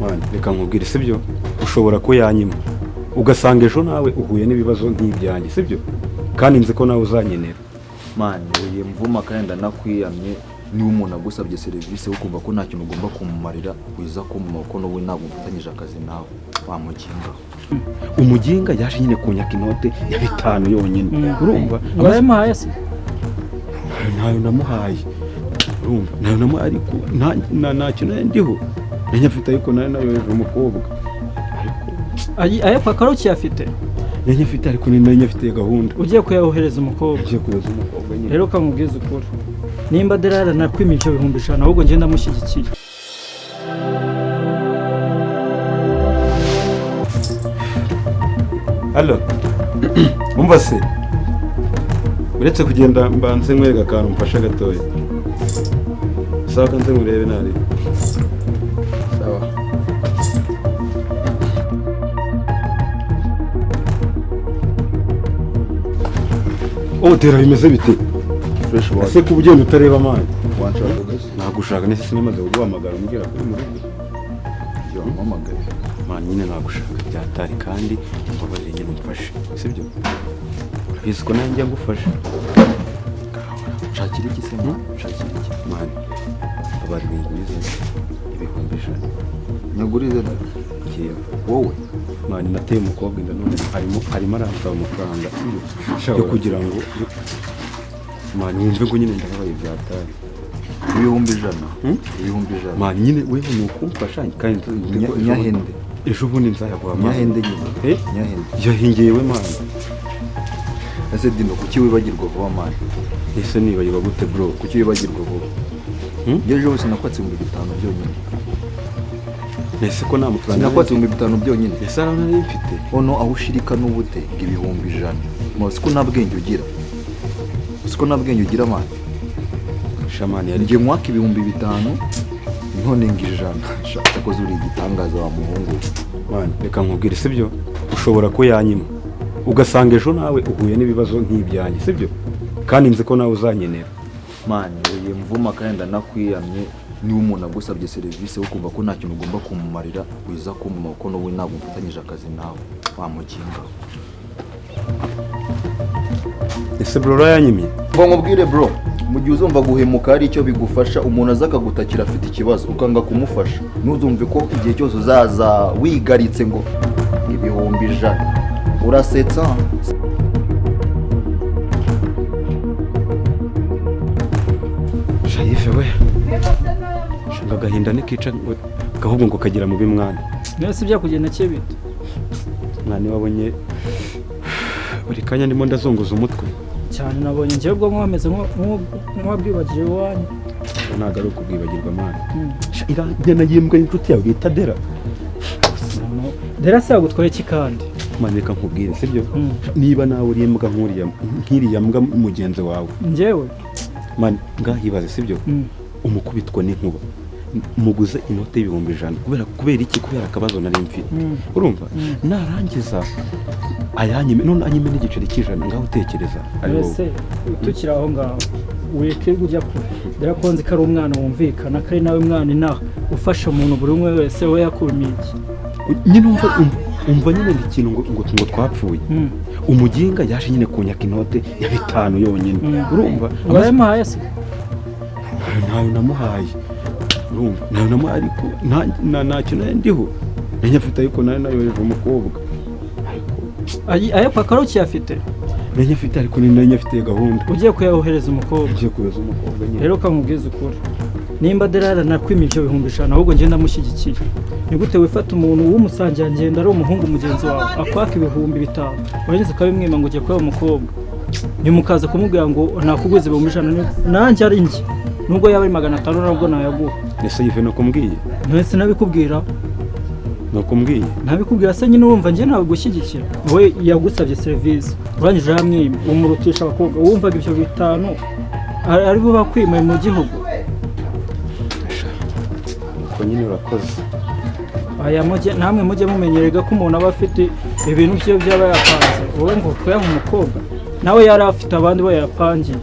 mwana reka nkubwire sibyo ushobora ko yanyima ugasanga ejo nawe uhuye n'ibibazo nk'ibyanjye sibyo kandi nzi ko nawe uzanyenera mwana uye mvuma kandi ndanakwiyamye niba umuntu agusabye serivisi ukumva ko nta kintu ugomba kumumarira wiza kumuma ko n'ubu ntabwo mfatanyije akazi nawe wamuginga umuginga yaje nyine kunyaka inote ya 5 yonyine urumva abamuhaye se ntayo namuhaye urumva nayo namuhaye ariko nta kintu ndiho nyafite ariko nayo umukobwa ayo pakaroki afite nyafite ariko nyafite gahunda ugiye kuyawohereza umukobwa ugiye kuyoza umukobwa nyine rero kamubwiza ukuri nimba derara nakwima ibyo 5,000 ahubwo ngenda mushyigikiye Allo umva se uretse kugenda mbanze nkwereka akantu mfasha gatoya sawa kanze murebe nari sawa Otera bimeze bite fresh water ese kubugenda utareba amazi wanshaka gusa nagushaka nese sinemaze kuguhamagara umbwira kuri muri yo mpamagaye man nyine nagushaka byatari kandi mbabarire nyine umfashe sibyo urabizi ko nanjye ngufasha nshakira iki se nshakira iki man abari bingurize ibihumbi 100 nyagurize kiyo wowe man nateye umukobwa inda none arimo aransaba amafaranga yo kugira ngo man wumve ko nyine ndabaye byatari ibihumbi 100 man nyine wewe ni ukumfasha kandi nyahende ejo bundi nzayaguha nyahende nyine nyahende yahingiye we man ese dino kuki wibagirwa vuba man ese nibagirwa gute bro kuki wibagirwa vuba yejo wese nakwatse 5,000 byonyine ese ko nta mafaranga sinakwatse 5,000 byonyine ese arana nifite ono aho ushirika n'ubute ibihumbi 100 mosiko nta bwenge ugira siko nta bwenge ugira man shamani yari ngiye mwaka ibihumbi 5 none ngijana shaka ko zuri igitangaza wa muhungu man reka nkubwire sibyo ushobora ko yanyima ugasanga ejo nawe uhuye n'ibibazo nk'ibyanjye sibyo kandi nzi ko nawe uzanyenera man uye mvuma kandi ndanakwiyamye niba umuntu agusabye serivisi ukumva ko nta kintu ugomba kumumarira wiza kumuma ko n'ubu ntabwo mfatanyije akazi nawe wamuginga ese bro yanyimye ngo nkubwire bro mu gihe uzumva guhemuka hari icyo bigufasha umuntu aza akagutakira afite ikibazo ukanga kumufasha ntuzumve ko igihe cyose uzaza wigaritse ngo ibihumbi 100 urasetsa shayife we shanga gahinda nikica gahubwo ngo kagira mu bimwana nese byakugenda cyebite mwana wabonye buri kanya ndimo ndazunguza umutwe cyane nabonye ngiye bwo mwameze nk'wabwibagije wanyu ntago ari ukubwibagirwa mana irajyana yimbwa inshuti yawe bita Dera Dera se yagutwaye iki kandi man reka nkubwire sibyo niba nawe uri imbwa nk'iriya mbwa mugenzi wawe njyewe man ngahibaze sibyo umukubitwa n'inkuba muguze inote y'ibihumbi 100 kubera iki kubera akabazo nari mfite urumva narangiza ayanyime none anyime n'igiceri cy'ijana ngaho utekereza ese tukira aho ngaho weke ujya ku Dera konzi kari umwana wumvikana kari nawe mwana inaha ufasha umuntu buri umwe wese we yakumiye nyine umva nyine ikintu ngo twapfuye umuginga yaje nyine kunyaka inote ya 5 yonyine urumva abamuhaye se ntayo namuhaye urumva nayo namuhaye ariko nta kintu ndiho nyafite ariko nayo umukobwa ayo pakaroki afite nyafite ariko nyafite gahunda ugiye kuyawohereza umukobwa ugiye kuyoza umukobwa nyine rero kamubwiza ukuri nimba derara nakwima ibyo 5,000 ahubwo ngenda mushyigikiye ni gute wifata umuntu w'umusangira ngenda ari umuhungu mugenzi wawe akwaka 5,000 warangiza ukabimwima ngo ugiye kuba umukobwa nimukaza kumubwira ngo nakuguze 100 nanjye ari njye nubwo yaba ari 500 nabwo nayaguha ese yive no kumbwiye ntese nabikubwira no kumbwiye nabikubwira se nyine urumva ngiye nawe gushyigikira we yagusabye service urangije hamwe umurutisha abakobwa wumvaga ibyo 5 ari bo bakwimaye mu gihugu ko nyine urakoze aya namwe mujye mumenyerega ko umuntu aba afite ibintu byo byaba yapanze wowe ngo kuyaha umukobwa nawe yari afite abandi bayapangiye